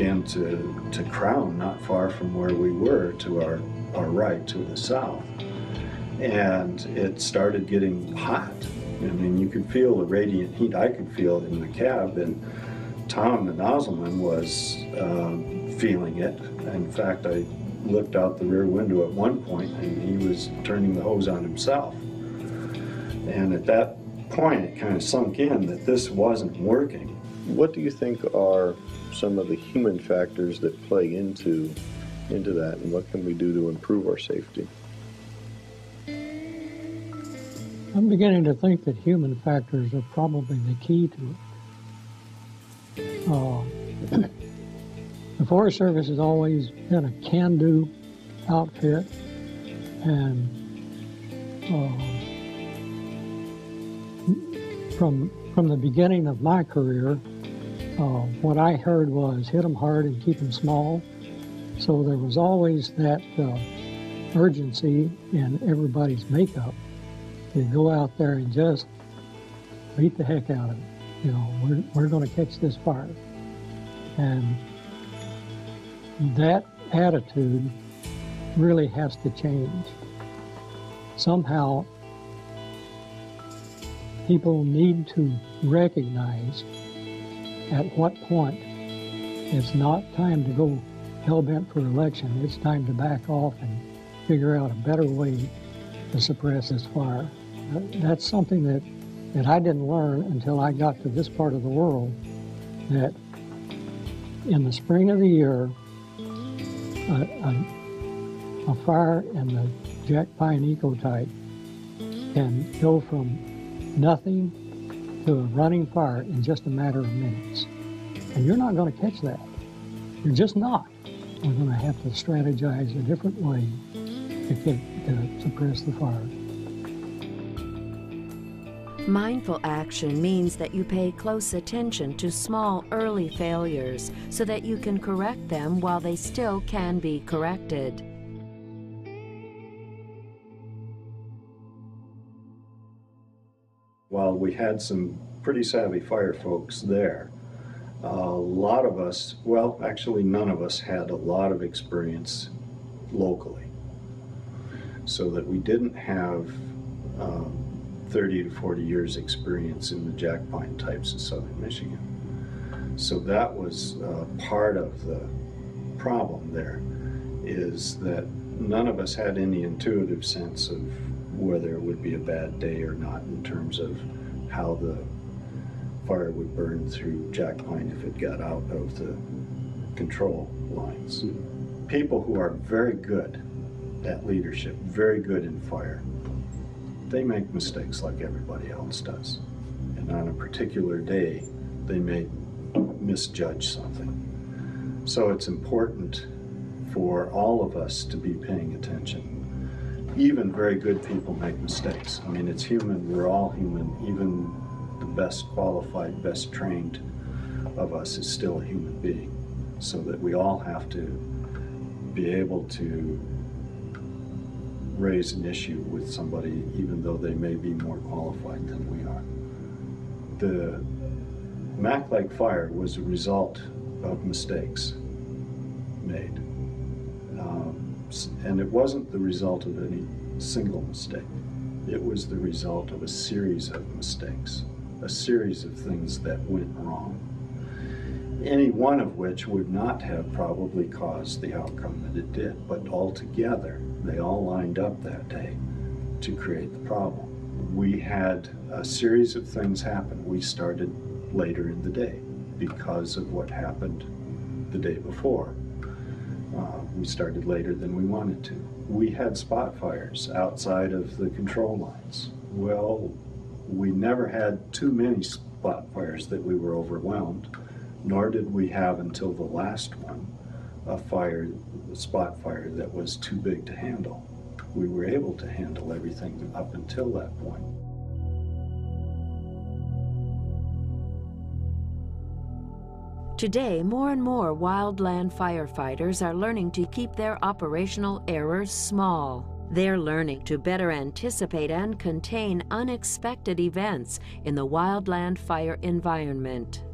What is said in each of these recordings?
began to crown not far from where we were to our right, to the south. And it started getting hot. I mean, you could feel the radiant heat. I could feel it in the cab, and Tom, the nozzleman, was feeling it. In fact, I looked out the rear window at one point, and he was turning the hose on himself. And at that point, it kind of sunk in that this wasn't working. What do you think are some of the human factors that play into that, and what can we do to improve our safety? I'm beginning to think that human factors are probably the key to it. The Forest Service has always been a can-do outfit, and from the beginning of my career, what I heard was hit them hard and keep them small. So there was always that urgency in everybody's makeup to go out there and just beat the heck out of it. You know, we're going to catch this fire. And that attitude really has to change. Somehow, people need to recognize at what point it's not time to go hell-bent for election. It's time to back off and figure out a better way to suppress this fire. That's something that I didn't learn until I got to this part of the world, that in the spring of the year, a fire in the jack pine ecotype can go from nothing to a running fire in just a matter of minutes. And you're not going to catch that. You're just not. We're going to have to strategize a different way to suppress the fire. Mindful action means that you pay close attention to small, early failures so that you can correct them while they still can be corrected. While we had some pretty savvy fire folks there, a lot of us, well, actually none of us had a lot of experience locally, so that we didn't have 30 to 40 years experience in the jack pine types of southern Michigan. So that was part of the problem there, is that none of us had any intuitive sense of whether it would be a bad day or not in terms of how the fire would burn through jack pine if it got out of the control lines. People who are very good at leadership, very good in fire, they make mistakes like everybody else does. And on a particular day, they may misjudge something. So it's important for all of us to be paying attention. Even very good people make mistakes. I mean, it's human, we're all human. Even the best qualified, best trained of us is still a human being. So that we all have to be able to raise an issue with somebody, even though they may be more qualified than we are. The Maclike Fire was a result of mistakes made. And it wasn't the result of any single mistake. It was the result of a series of mistakes, a series of things that went wrong, any one of which would not have probably caused the outcome that it did, but altogether, they all lined up that day to create the problem. We had a series of things happen. We started later in the day because of what happened the day before. We started later than we wanted to. We had spot fires outside of the control lines. Well, we never had too many spot fires that we were overwhelmed, nor did we have until the last one a spot fire that was too big to handle. We were able to handle everything up until that point. Today, more and more wildland firefighters are learning to keep their operational errors small. They're learning to better anticipate and contain unexpected events in the wildland fire environment.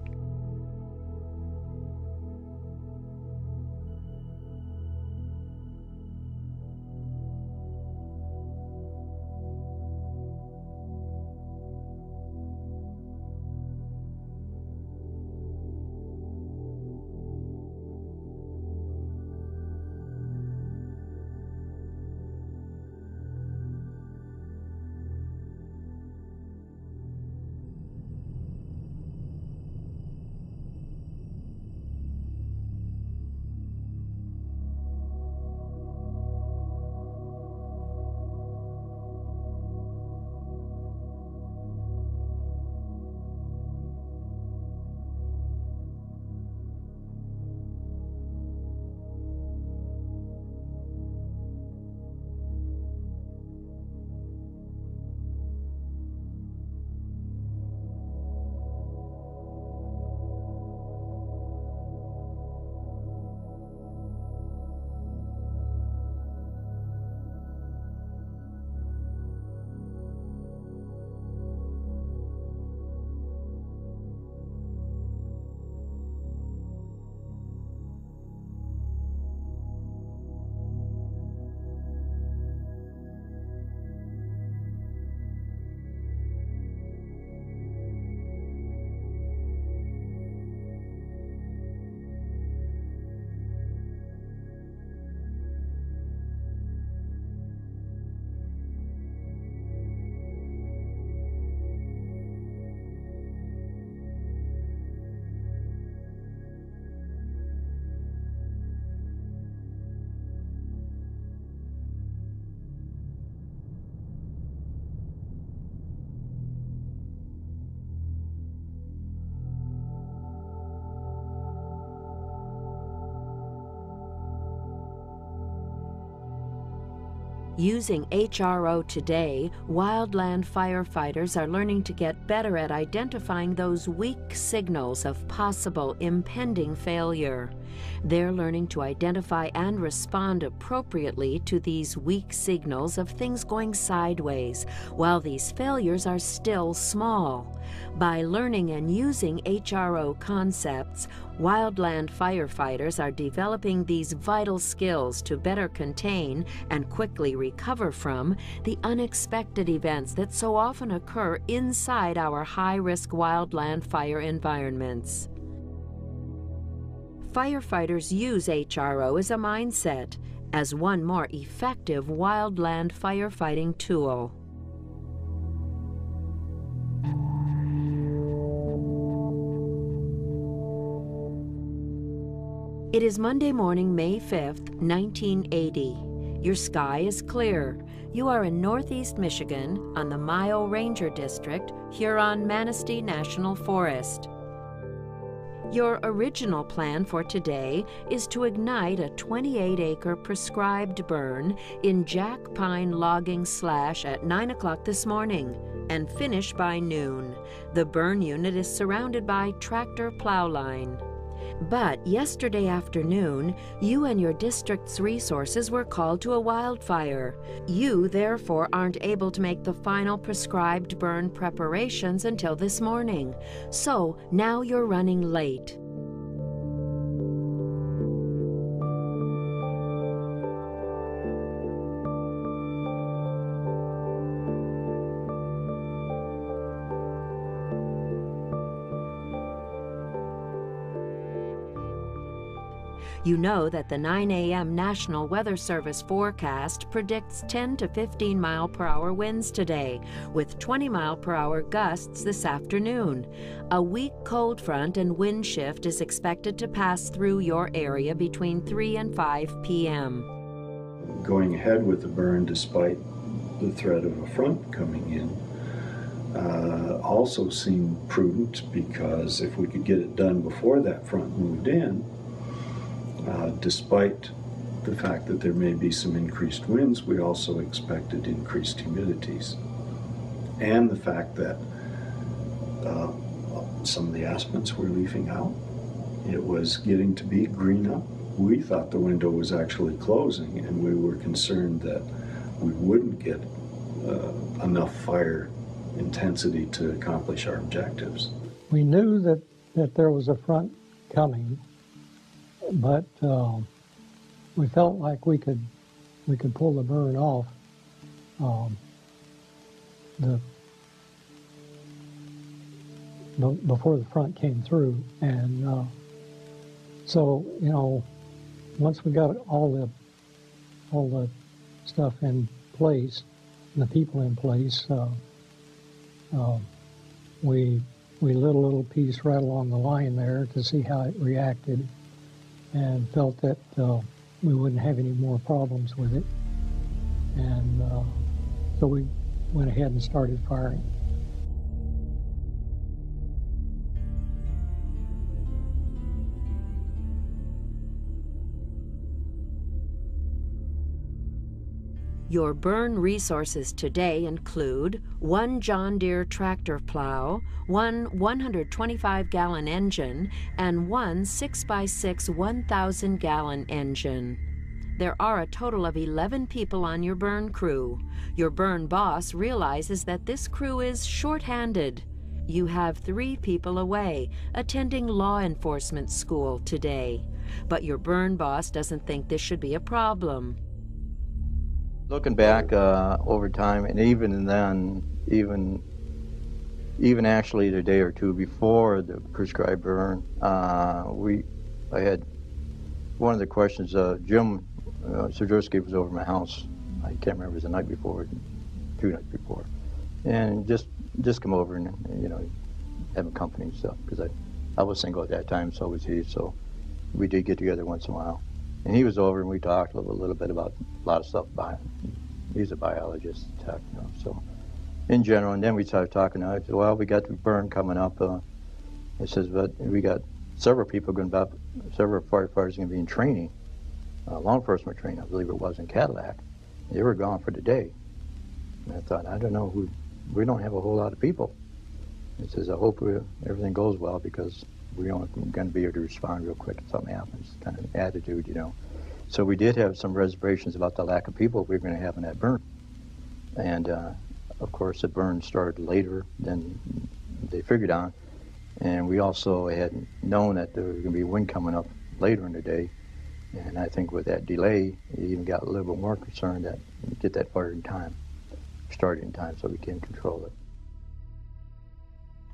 Using HRO Today, wildland firefighters are learning to get better at identifying those weak signals of possible impending failure. They're learning to identify and respond appropriately to these weak signals of things going sideways, while these failures are still small. By learning and using HRO concepts, wildland firefighters are developing these vital skills to better contain and quickly recover from the unexpected events that so often occur inside our high-risk wildland fire environments. Firefighters use HRO as a mindset, as one more effective wildland firefighting tool. It is Monday morning, May 5th, 1980. Your sky is clear. You are in northeast Michigan on the Mayo Ranger District, Huron-Manistee National Forest. Your original plan for today is to ignite a 28-acre prescribed burn in Jack Pine Logging Slash at 9 o'clock this morning and finish by noon. The burn unit is surrounded by tractor plow line. But yesterday afternoon, you and your district's resources were called to a wildfire. You, therefore, aren't able to make the final prescribed burn preparations until this morning. So now you're running late. You know that the 9 a.m. National Weather Service forecast predicts 10 to 15 mile-per-hour winds today, with 20-mile-per-hour gusts this afternoon. A weak cold front and wind shift is expected to pass through your area between 3 and 5 p.m. Going ahead with the burn despite the threat of a front coming in also seemed prudent, because if we could get it done before that front moved in, despite the fact that there may be some increased winds, we also expected increased humidities. And the fact that some of the aspens were leafing out. It was getting to be green up. We thought the window was actually closing, and we were concerned that we wouldn't get enough fire intensity to accomplish our objectives. We knew that there was a front coming, but we felt like we could pull the burn off before the front came through, and so once we got all the stuff in place and the people in place, we lit a little piece right along the line there to see how it reacted, and felt that we wouldn't have any more problems with it. And so we went ahead and started firing. Your burn resources today include one John Deere tractor plow, one 125-gallon engine, and one 6x6 1,000-gallon engine. There are a total of 11 people on your burn crew. Your burn boss realizes that this crew is short-handed. You have 3 people away attending law enforcement school today, but your burn boss doesn't think this should be a problem. Looking back over time, and even then, even actually the day or two before the prescribed burn, I had one of the questions. Jim Swiderski was over my house. I can't remember, it was the night before, 2 nights before, and just come over and have company and stuff, because I was single at that time, so was he. So we did get together once in a while. And he was over, and we talked a little bit about a lot of stuff. He's a biologist, tech, so in general. And then we started talking. I said, well, we got the burn coming up. He says, but we got several firefighters going to be in training, law enforcement training, I believe it was, in Cadillac. they were gone for the day. And I thought, I don't know, we don't have a whole lot of people. He says, I hope everything goes well because we're going to be able to respond real quick if something happens, kind of attitude, you know. So we did have some reservations about the lack of people we were going to have in that burn. And of course, the burn started later than they figured on. And we also had known that there was going to be wind coming up later in the day. And I think with that delay, it even got a little bit more concerned that we get that fire in time, started in time so we can control it.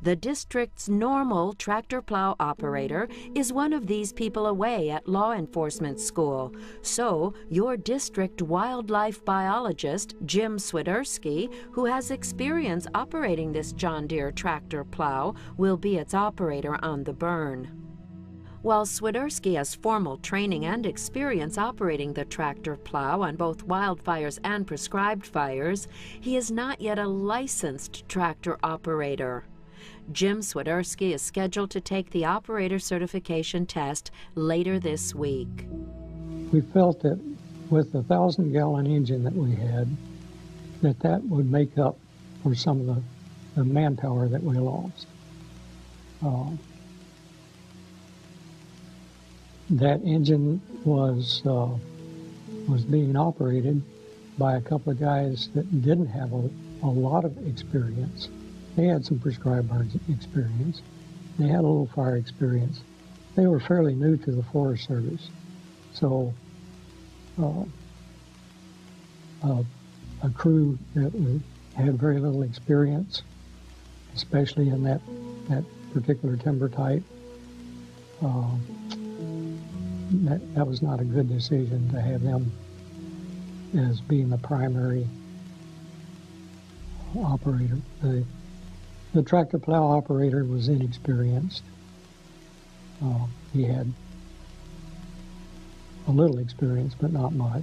The district's normal tractor plow operator is one of these people away at law enforcement school. So your district wildlife biologist, Jim Swiderski, who has experience operating this John Deere tractor plow, will be its operator on the burn. While Swiderski has formal training and experience operating the tractor plow on both wildfires and prescribed fires, he is not yet a licensed tractor operator. Jim Swiderski is scheduled to take the operator certification test later this week. We felt that with the 1,000-gallon engine that we had, that would make up for some of the manpower that we lost. That engine was being operated by a couple of guys that didn't have a lot of experience. They had some prescribed burn experience. They had a little fire experience. They were fairly new to the Forest Service. So a crew that had very little experience, especially in that particular timber type, that was not a good decision to have them as being the primary operator. The tractor plow operator was inexperienced. He had a little experience, but not much.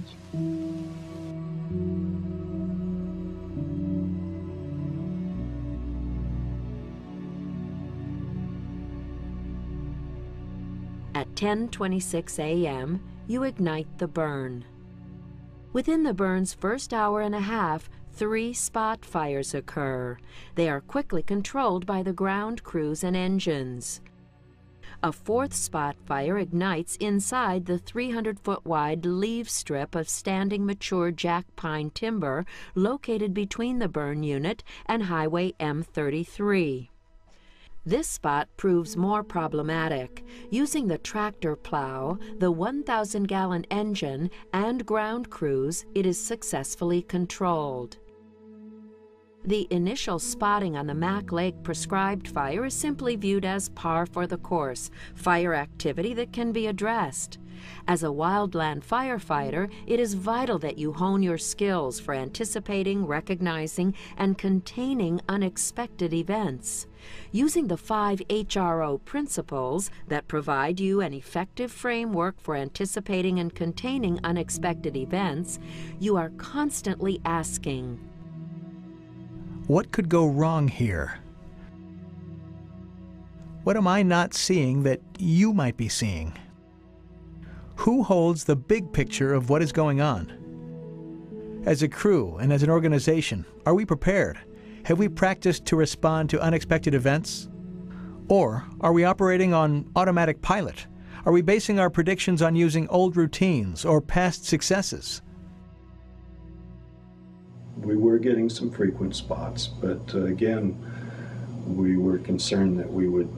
At 10:26 a.m., you ignite the burn. Within the burn's first hour and a half, 3 spot fires occur. They are quickly controlled by the ground crews and engines. A 4th spot fire ignites inside the 300-foot wide leaf strip of standing mature jack pine timber located between the burn unit and Highway M33. This spot proves more problematic. Using the tractor plow, the 1,000-gallon engine, and ground crews, it is successfully controlled. The initial spotting on the Maclike prescribed fire is simply viewed as par for the course, fire activity that can be addressed. As a wildland firefighter, it is vital that you hone your skills for anticipating, recognizing, and containing unexpected events. Using the 5 HRO principles that provide you an effective framework for anticipating and containing unexpected events, you are constantly asking, what could go wrong here? What am I not seeing that you might be seeing? Who holds the big picture of what is going on? As a crew and as an organization, are we prepared? Have we practiced to respond to unexpected events? Or are we operating on automatic pilot? Are we basing our predictions on using old routines or past successes? We were getting some frequent spots, but again, we were concerned that we would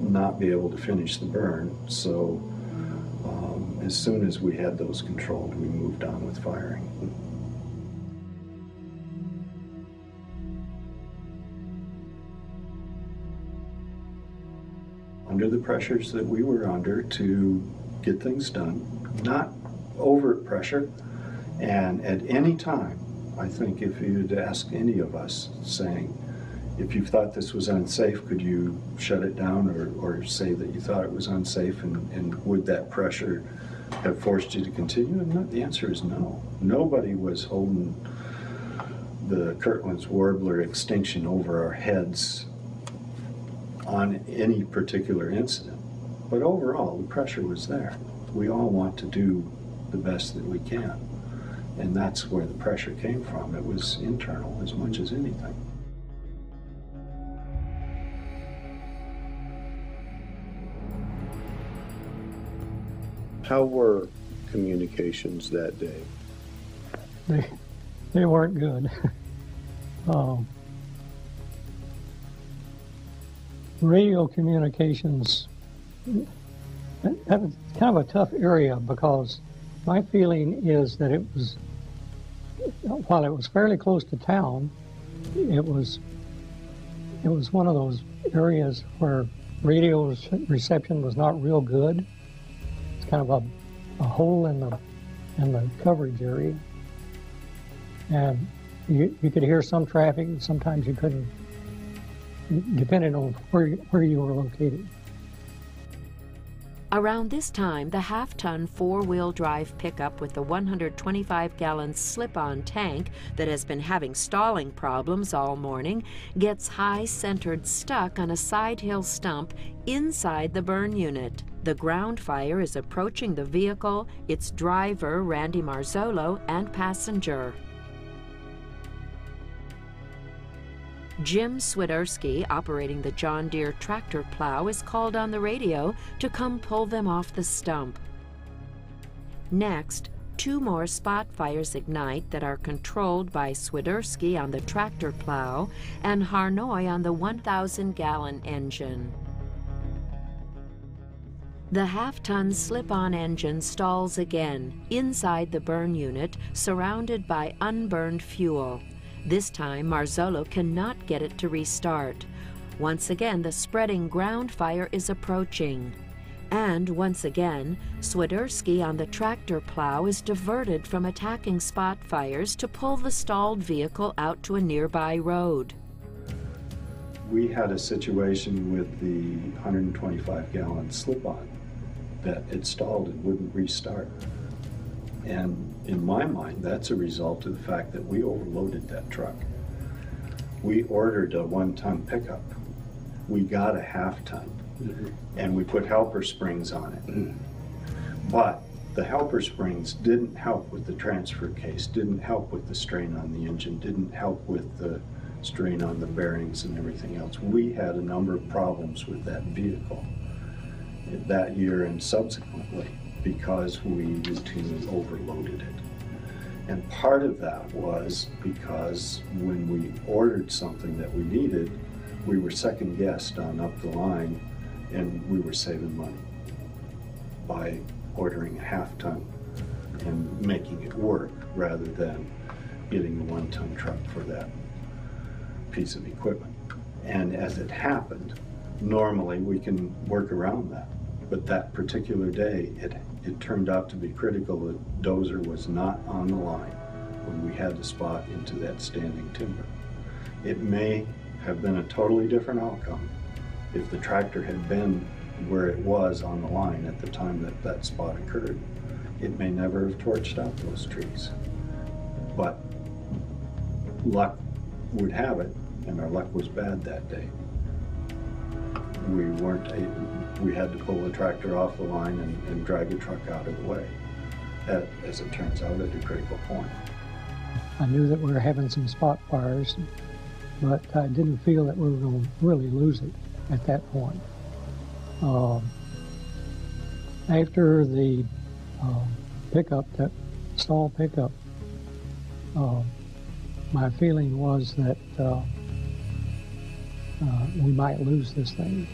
not be able to finish the burn. So as soon as we had those controlled, we moved on with firing. Under the pressures that we were under to get things done, not overt pressure, and at any time, I think if you'd ask any of us saying, if you thought this was unsafe, could you shut it down or say that you thought it was unsafe, and would that pressure have forced you to continue? And the answer is no. Nobody was holding the Kirtland's warbler extinction over our heads on any particular incident. But overall, the pressure was there. We all want to do the best that we can. And that's where the pressure came from. It was internal as much as anything. How were communications that day? They weren't good. Radio communications, that was kind of a tough area, because my feeling is that it was, while it was fairly close to town, it was one of those areas where radio reception was not real good. It's kind of a hole in the coverage area, and you could hear some traffic, and sometimes you couldn't, depending on where you were located. Around this time, the half-ton four-wheel drive pickup with the 125-gallon slip-on tank that has been having stalling problems all morning gets high-centered stuck on a side hill stump inside the burn unit. The ground fire is approaching the vehicle, its driver, Randy Marzolo, and passenger. Jim Swiderski, operating the John Deere tractor plow, is called on the radio to come pull them off the stump. Next, 2 more spot fires ignite that are controlled by Swiderski on the tractor plow and Harnoy on the 1,000-gallon engine. The half-ton slip-on engine stalls again inside the burn unit, surrounded by unburned fuel. This time, Marzolo cannot get it to restart. Once again, the spreading ground fire is approaching. And once again, Swiderski on the tractor plow is diverted from attacking spot fires to pull the stalled vehicle out to a nearby road. We had a situation with the 125-gallon slip-on that it stalled and wouldn't restart. And in my mind, that's a result of the fact that we overloaded that truck. We ordered a 1-ton pickup. We got a half-ton, and we put helper springs on it. But the helper springs didn't help with the transfer case, didn't help with the strain on the engine, didn't help with the strain on the bearings and everything else. We had a number of problems with that vehicle that year and subsequently, because we routinely overloaded it. And part of that was because when we ordered something that we needed, we were second-guessed on up the line, and we were saving money by ordering a half-ton and making it work rather than getting a 1-ton truck for that piece of equipment. And as it happened, normally we can work around that. But that particular day, it turned out to be critical that dozer was not on the line when we had to spot into that standing timber. It may have been a totally different outcome if the tractor had been where it was on the line at the time that that spot occurred. It may never have torched out those trees. But luck would have it, and our luck was bad that day. We had to pull the tractor off the line and drag the truck out of the way, as it turns out, at a critical point. I knew that we were having some spot fires, but I didn't feel that we were going to really lose it at that point. After the pickup, that stall pickup, my feeling was that we might lose this thing.